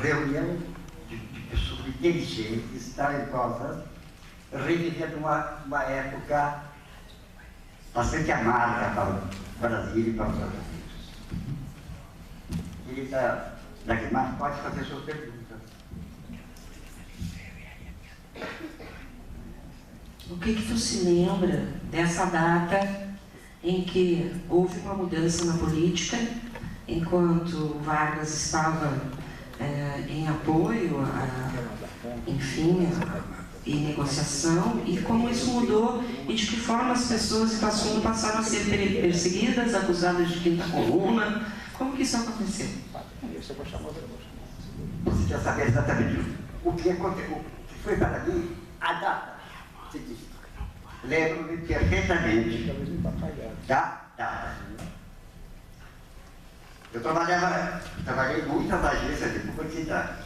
reunião de pessoas inteligentes, talentosas, revivendo uma época bastante amarga para o Brasil e para os Estados Unidos. Querida Dagmar, pode fazer suas perguntas. O que tu se lembra dessa data em que houve uma mudança na política, enquanto Vargas estava em apoio, e negociação, e como isso mudou e de que forma as pessoas em Passo Fundo passaram a ser perseguidas, acusadas de quinta coluna? Como que isso aconteceu? Você quer saber exatamente o que aconteceu, o que foi para mim a data seguinte. Lembro-me perfeitamente da data. Eu trabalhei em muitas agências de publicidade.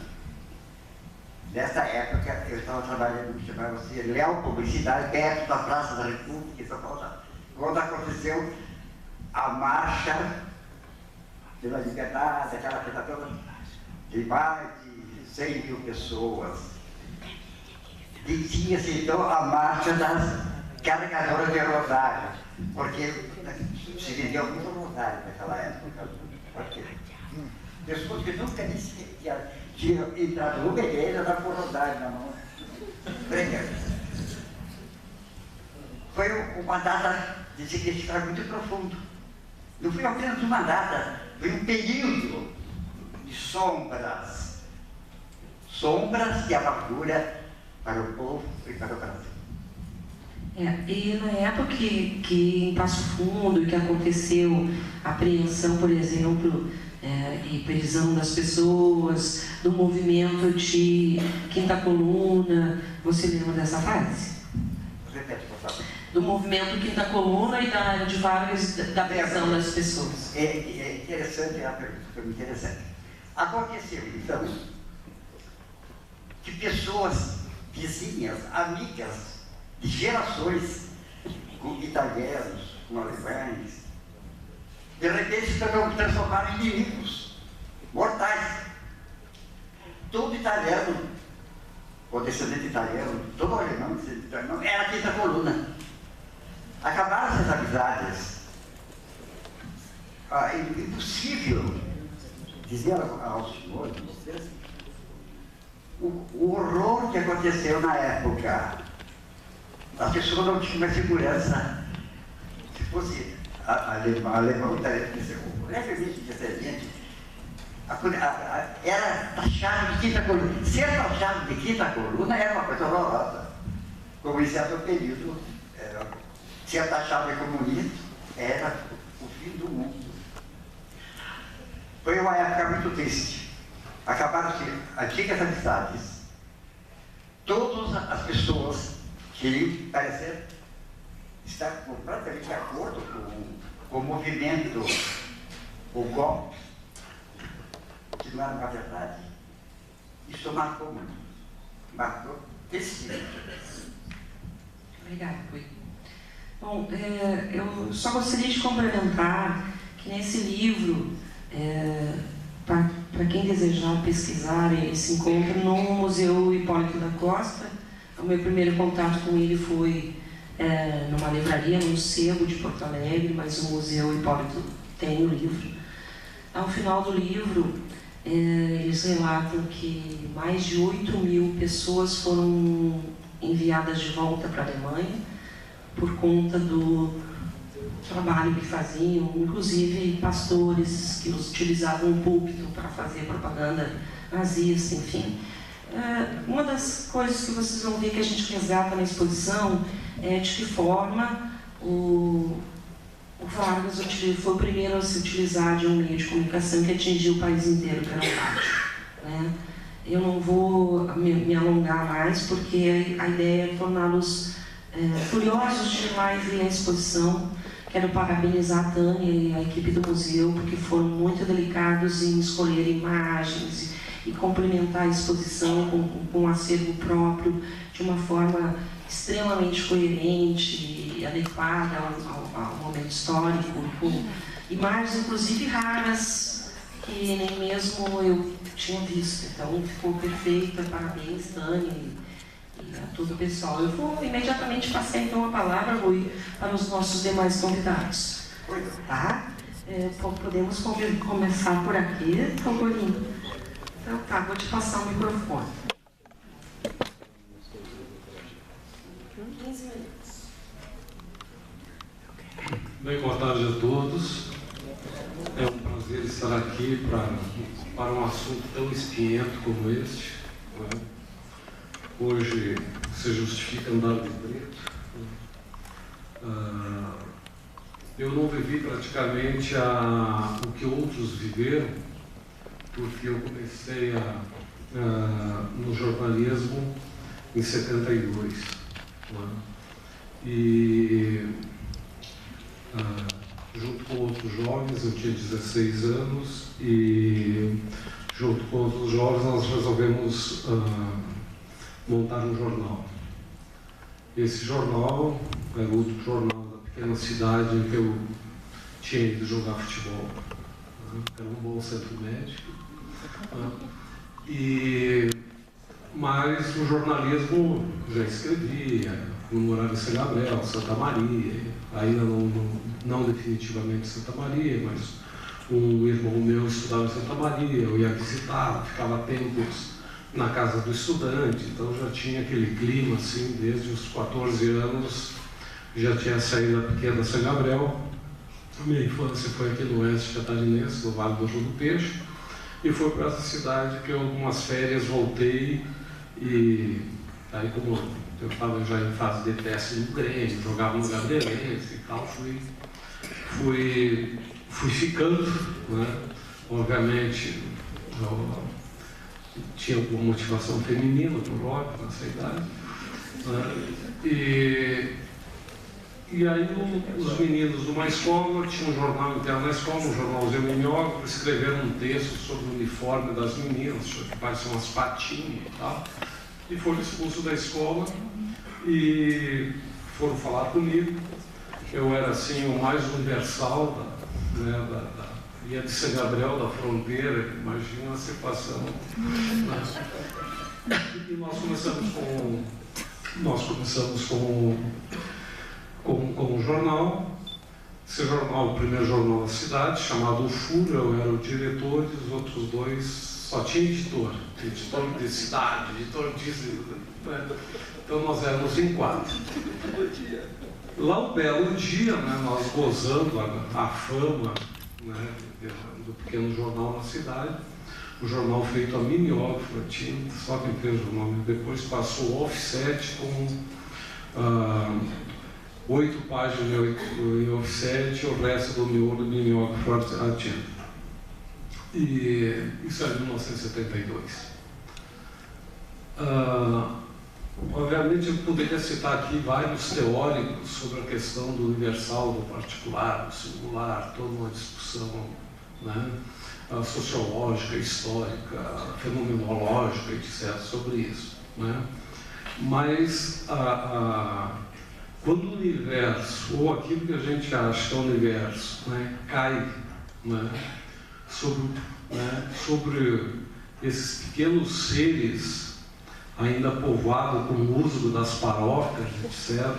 Nessa época, eu estava trabalhando no que chamava-se Leal Publicidade, perto da Praça da República, em São Paulo, quando aconteceu a marcha pela liberdade, aquela coisa toda, de mais de 100 mil pessoas. E tinha-se então a marcha das carregadoras de rosário, porque se vendia muito rosário naquela época. Porque pessoas que nunca tinham entrado numa igreja estavam com rosário na mão. Foi uma data de significado muito profundo. Não foi apenas uma data, foi um período de sombras de amargura para o povo e para o Brasil. E na época que em Passo Fundo, que aconteceu a apreensão, por exemplo, e prisão das pessoas, do movimento de Quinta Coluna, você lembra dessa fase? Repete, por favor. Do movimento Quinta Coluna e de Vargas, da prisão das pessoas. É interessante, a pergunta foi muito interessante. Aconteceu, então, que pessoas vizinhas, amigas, de gerações, com italianos, com alemães, de repente se transformaram em inimigos mortais. Todo italiano, ou descendente italiano, todo alemão, descendente italiano, era a Quinta Coluna. Acabaram essas amizades. É impossível dizer aos senhores o horror que aconteceu na época. As pessoas não tinham mais segurança. Se fosse alemão, italiano, levemente descendente, era taxado de Quinta Coluna. Ser taxado de Quinta Coluna era uma coisa horrorosa. Como em certo período, ser taxado de comunista era o fim do mundo. Foi uma época muito triste. Acabaram-se antigas amizades. Todas as pessoas que parecer estar completamente de acordo com o movimento, o golpe, que não era uma verdade. Isso marcou muito. Marcou decisivamente. Obrigada, Rui. Bom, eu só gostaria de complementar que nesse livro, para quem desejar pesquisar, ele se encontra no Museu Hipólito da Costa. O meu primeiro contato com ele foi numa livraria, num sebo de Porto Alegre, mas o Museu Hipólito tem o livro. Ao final do livro, eles relatam que mais de 8 mil pessoas foram enviadas de volta para a Alemanha por conta do trabalho que faziam, inclusive pastores que utilizavam o púlpito para fazer propaganda nazista, enfim. Uma das coisas que vocês vão ver que a gente resgata na exposição é de que forma o Vargas foi o primeiro a se utilizar de um meio de comunicação que atingiu o país inteiro, que era o rádio, né? Eu não vou me alongar mais, porque a ideia é torná-los curiosos de ir lá e ver a exposição. Quero parabenizar a Tânia e a equipe do museu, porque foram muito delicados em escolher imagens e complementar a exposição com um acervo próprio, de uma forma extremamente coerente e adequada ao momento histórico, com imagens inclusive raras, que nem mesmo eu tinha visto. Então ficou perfeita, parabéns, Dani, e a todo o pessoal. Eu vou imediatamente passar então a palavra, Rui, para os nossos demais convidados. Tá? Podemos começar por aqui, por favor. Então tá, vou te passar o microfone. 15 minutos. Bem, boa tarde a todos. É um prazer estar aqui para um assunto tão espinhento como este. Né? Hoje se justifica andar de preto. Eu não vivi praticamente o que outros viveram, porque eu comecei no jornalismo em 72. Né? E junto com outros jovens, eu tinha 16 anos, e junto com outros jovens nós resolvemos montar um jornal. Esse jornal era o último jornal da pequena cidade em que eu tinha ido jogar futebol. Era um bom centro médico. Mas o jornalismo já escrevia, eu morava em São Gabriel, Santa Maria, ainda não definitivamente Santa Maria, mas um irmão meu estudava em Santa Maria, eu ia visitar, ficava tempos na casa do estudante, então já tinha aquele clima assim, desde os 14 anos, já tinha saído da pequena São Gabriel. A minha infância foi aqui no oeste catarinense, no Vale do Rio do Peixe, e foi para essa cidade que eu, algumas férias, voltei, e aí como eu estava já em fase de teste no Grêmio, jogava no Gabrielense e tal, fui ficando, né? Obviamente, eu tinha alguma motivação feminina, por óbvio, nessa idade, né? E aí os meninos de uma escola, tinha um jornal interno na escola, um jornalzinho minhógrafo, escreveram um texto sobre o uniforme das meninas, que pareciam umas patinhas e tal, e foram expulsos da escola e foram falar comigo. Eu era assim o mais universal, ia de São Gabriel da Fronteira, imagina a situação. E nós começamos com um jornal. Esse jornal, o primeiro jornal da cidade, chamado O Furo, eu era o diretor, e os outros dois só tinha editor de cidade, editor disso. Então nós éramos em 4. Lá um belo dia, né, nós gozando a fama, né, do pequeno jornal na cidade, o jornal feito a mimeógrafo, a tinta, só quem fez o nome depois passou o offset com 8 páginas em offset, o resto do miolo mimeógrafo a tinta. E isso é de 1972. Obviamente eu poderia citar aqui vários teóricos sobre a questão do universal, do particular, do singular, toda uma discussão, né, sociológica, histórica, fenomenológica, etc., sobre isso, né? Mas quando o universo, ou aquilo que a gente acha que é o universo, né, cai, né, sobre esses pequenos seres ainda povoados com o uso das paróquias, etc.,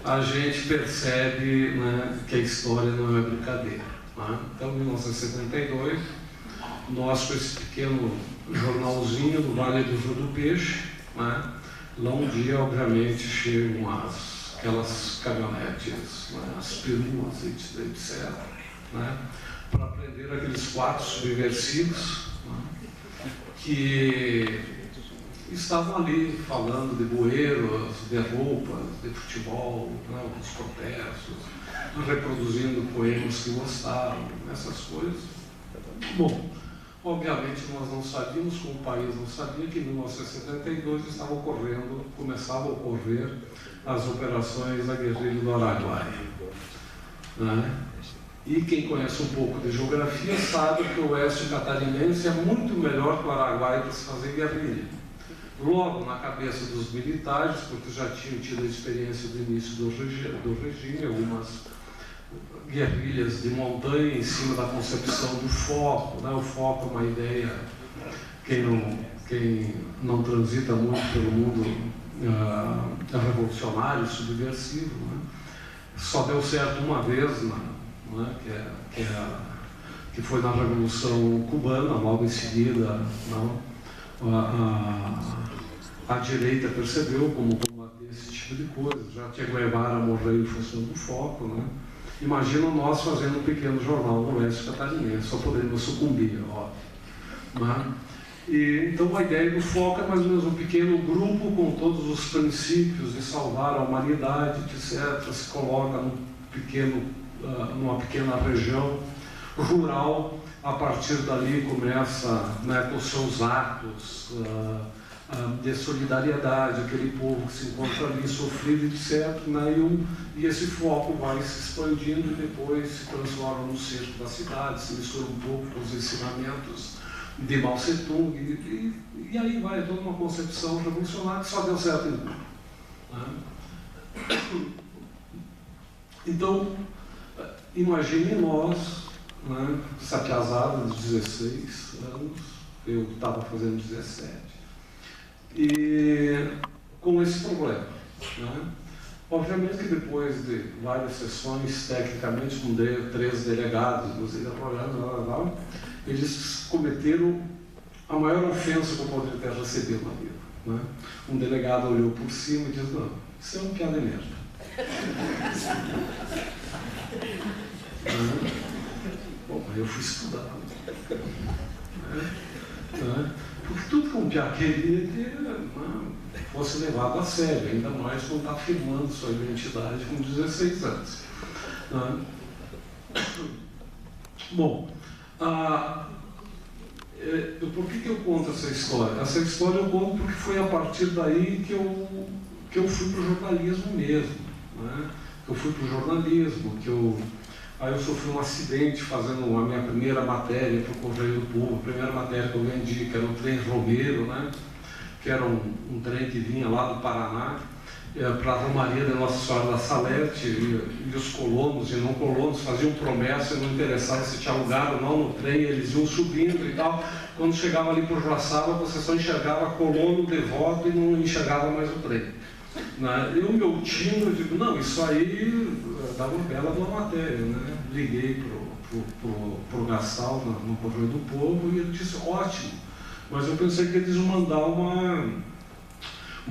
a gente percebe, né, que a história não é brincadeira. Né? Então, em 1972, nós com esse pequeno jornalzinho do Vale do Rio do Peixe, né, lá um dia, obviamente, chegam aquelas caminhonetes, né, as peruas, etc., né, para prender aqueles 4 subversivos, né, que estavam ali falando de bueiros, de roupas, de futebol, né, dos protestos, reproduzindo poemas que gostavam, essas coisas. Bom, obviamente nós não sabíamos, como o país não sabia, que em 1972 começavam a ocorrer as operações da guerrilha do Araguaia. Né? E quem conhece um pouco de geografia sabe que o oeste catarinense é muito melhor que o Araguaia para se fazer guerrilha. Logo na cabeça dos militares, porque já tinham tido a experiência do início do regime, algumas guerrilhas de montanha em cima da concepção do foco, né? O foco é uma ideia, quem não transita muito pelo mundo revolucionário, subversivo, né? Só deu certo uma vez, né? Que foi na Revolução Cubana, logo em seguida, a direita percebeu como combater esse tipo de coisa. Já Che Guevara morreu em função do foco, né? Imagina nós fazendo um pequeno jornal no oeste catarinense, só poderíamos sucumbir, óbvio. Né? E, então a ideia do foco é mais ou menos um pequeno grupo com todos os princípios de salvar a humanidade, etc. Se coloca numa pequena região rural, a partir dali começa, né, com seus atos de solidariedade, aquele povo que se encontra ali sofrido, etc. Né, e esse foco vai se expandindo e depois se transforma no centro da cidade, se mistura um pouco com os ensinamentos de Mao Tse-tung, e aí vai toda uma concepção revolucionária que só deu certo em Cuba. Né? Então, imagine nós, né, essa piazada de 16 anos, eu estava fazendo 17, e com esse problema. Né? Obviamente que depois de várias sessões, tecnicamente, com 3 delegados, eles cometeram a maior ofensa que eu poderia ter recebido na vida. Né? Um delegado olhou por cima e disse: não, isso é uma piada de merda. Bom, eu fui estudar. Porque tudo que um piá queria que fosse levado a sério, ainda mais quando está afirmando sua identidade com 16 anos. Bom, por que eu conto essa história? Essa história eu conto porque foi a partir daí que eu fui para o jornalismo mesmo. Né? Eu fui para o jornalismo, aí eu sofri um acidente fazendo a minha primeira matéria para o Correio do Povo. A primeira matéria que eu vendi, que era o trem Romeiro, né? Que era um trem que vinha lá do Paraná para a Romaria da Nossa Senhora da Salete, e os colonos e não colonos faziam promessa e não interessava se tinha lugar ou não no trem, eles iam subindo e tal. Quando chegava ali por Joaçaba, você só enxergava colono devoto e não enxergava mais o trem. Né? Eu, meu tino, eu digo, não, isso aí dá uma bela boa matéria. Né? Liguei pro Gastal no Correio do Povo e ele disse, ótimo, mas eu pensei que eles iam mandar uma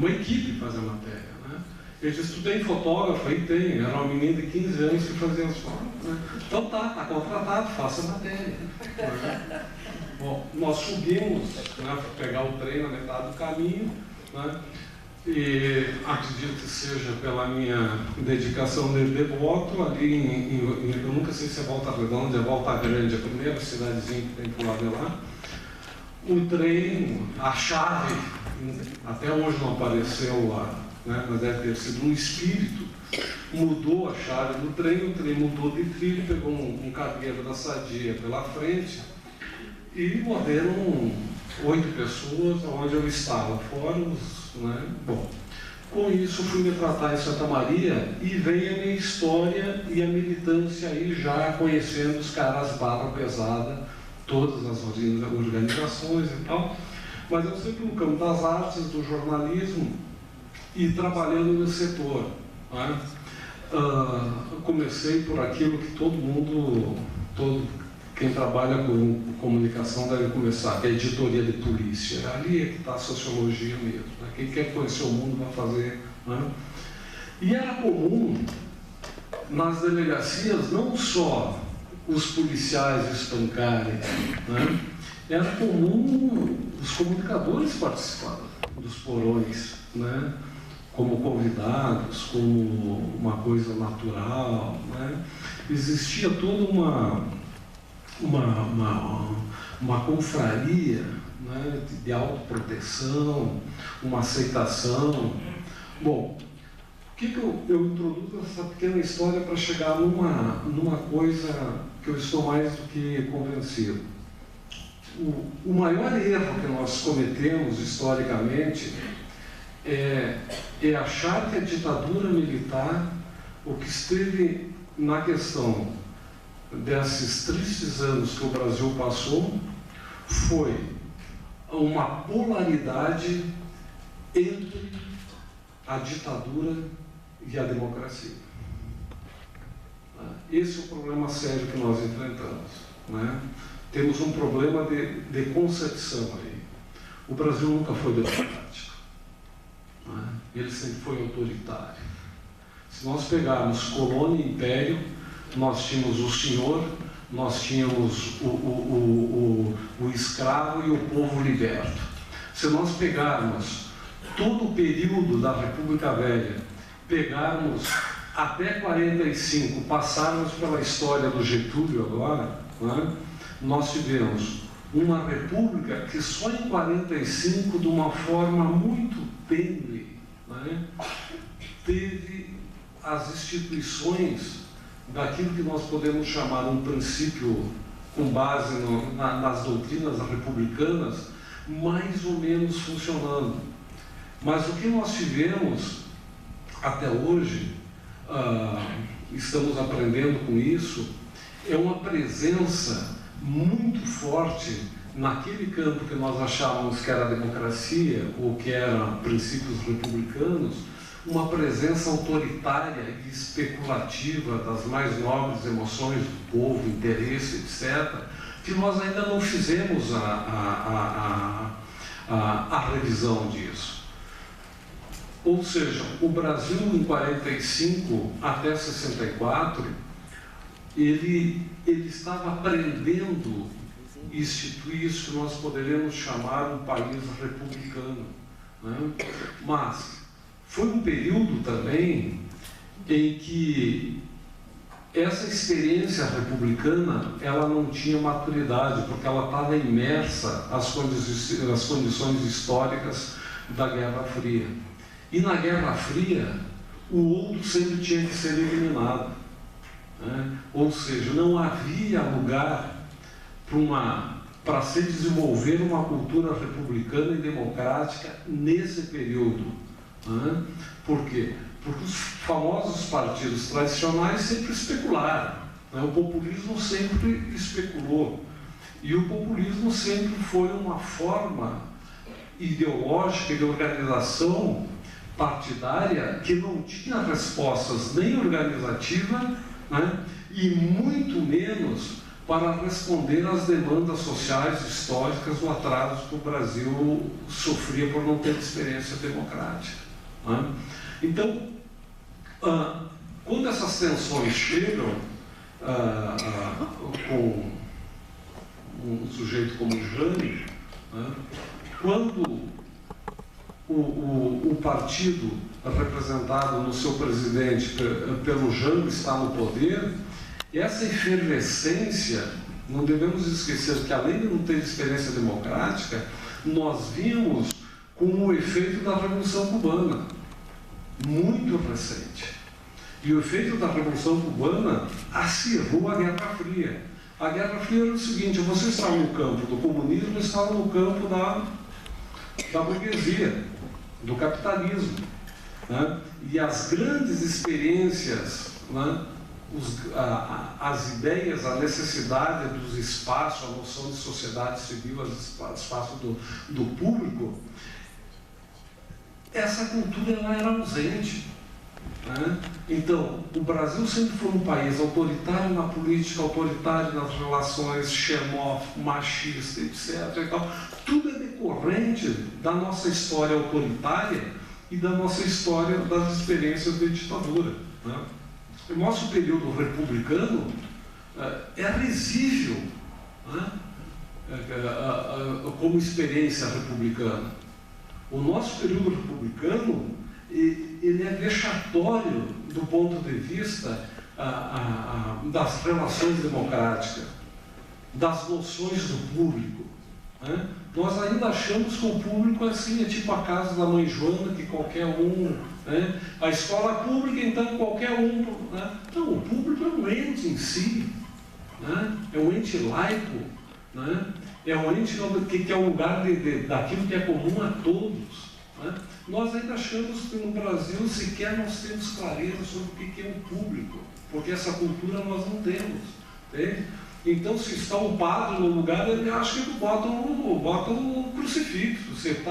equipe fazer a matéria. Né? Ele disse, tu tem fotógrafo? Aí tem, era uma menina de 15 anos que fazia as fotos. Né? Então tá contratado, faça a matéria. Né? Bom, nós subimos, né, para pegar o trem na metade do caminho, né? E acredito que seja pela minha dedicação de devoto, ali eu nunca sei se é Volta Redonda, é Volta Grande, a primeira cidadezinha que tem por lá de lá. O trem, a chave, até hoje não apareceu lá, né, mas deve ter sido um espírito, mudou a chave do trem, o trem mudou de trilho, pegou um cargueiro da Sadia pela frente e morreram 8 pessoas onde eu estava, fora os. Né? Bom, com isso fui me tratar em Santa Maria e veio a minha história e a militância aí já conhecendo os caras barra pesada, todas as organizações e tal, mas eu sempre no campo das artes, do jornalismo e trabalhando nesse setor. Né? Comecei por aquilo que quem trabalha com comunicação deve começar, que é a editoria de polícia. Ali é que está a sociologia mesmo. Né? Quem quer conhecer o mundo vai fazer. Né? E era comum, nas delegacias, não só os policiais espancarem, né? Era comum os comunicadores participarem dos porões, né? Como convidados, como uma coisa natural. Né? Existia toda uma confraria, né, de autoproteção, uma aceitação. Bom, o que eu introduzo essa pequena história para chegar numa coisa que eu estou mais do que convencido. O maior erro que nós cometemos historicamente é achar que a ditadura militar, o que esteve na questão desses tristes anos que o Brasil passou, foi uma polaridade entre a ditadura e a democracia. Esse é o problema sério que nós enfrentamos, né? Temos um problema de concepção aí. O Brasil nunca foi democrático, né? Ele sempre foi autoritário. Se nós pegarmos colônia e império, nós tínhamos o senhor, nós tínhamos o escravo e o povo liberto. Se nós pegarmos todo o período da República Velha, pegarmos até 45, passarmos pela história do Getúlio agora, né, nós tivemos uma república que só em 45, de uma forma muito tênue, né, teve as instituições daquilo que nós podemos chamar um princípio com base nas doutrinas republicanas, mais ou menos funcionando. Mas o que nós tivemos até hoje, estamos aprendendo com isso, é uma presença muito forte naquele campo que nós achávamos que era democracia ou que eram princípios republicanos, uma presença autoritária e especulativa das mais nobres emoções do povo, interesse, etc., que nós ainda não fizemos a revisão disso. Ou seja, o Brasil em 45 até 64, ele estava aprendendo a instituir isso que nós poderíamos chamar um país republicano, né? Mas foi um período também em que essa experiência republicana ela não tinha maturidade, porque ela estava imersa às condições históricas da Guerra Fria. E na Guerra Fria, o outro sempre tinha que ser eliminado, né? Ou seja, não havia lugar para se desenvolver uma cultura republicana e democrática nesse período, né? Por quê? Porque os famosos partidos tradicionais sempre especularam, né? O populismo sempre especulou. E o populismo sempre foi uma forma ideológica de organização partidária que não tinha respostas nem organizativas, né? E muito menos para responder às demandas sociais históricas do atraso que o Brasil sofria por não ter experiência democrática, né? Então, quando essas tensões chegam com um sujeito como Jânio, né, quando o partido representado no seu presidente pelo Jânio está no poder, essa efervescência, não devemos esquecer que além de não ter experiência democrática, nós vimos com o efeito da Revolução Cubana, muito recente. E o efeito da Revolução Cubana acirrou a Guerra Fria. A Guerra Fria era o seguinte: você estava no campo do comunismo, estava no campo da burguesia, do capitalismo, né? E as grandes experiências, né? As ideias, a necessidade dos espaços, a noção de sociedade civil, o espaço do público, essa cultura ela era ausente, né? Então, o Brasil sempre foi um país autoritário na política, autoritário nas relações, xenófobo, machista, etc. E tal. Tudo é decorrente da nossa história autoritária e da nossa história das experiências de ditadura, né? O nosso período republicano é risível, né? Como experiência republicana. O nosso período republicano ele é vexatório do ponto de vista das relações democráticas, das noções do público, né? Nós ainda achamos que o público assim, é tipo a casa da mãe Joana, que qualquer um, né? A escola pública, então, qualquer um, né? Não, o público é um ente em si, né? É um ente laico, né? É um ente que é um lugar daquilo que é comum a todos, né? Nós ainda achamos que no Brasil sequer nós temos clareza sobre o que é o público, porque essa cultura nós não temos. Entende? Então, se está o padre no lugar, ele acha que bota o crucifixo. Você tá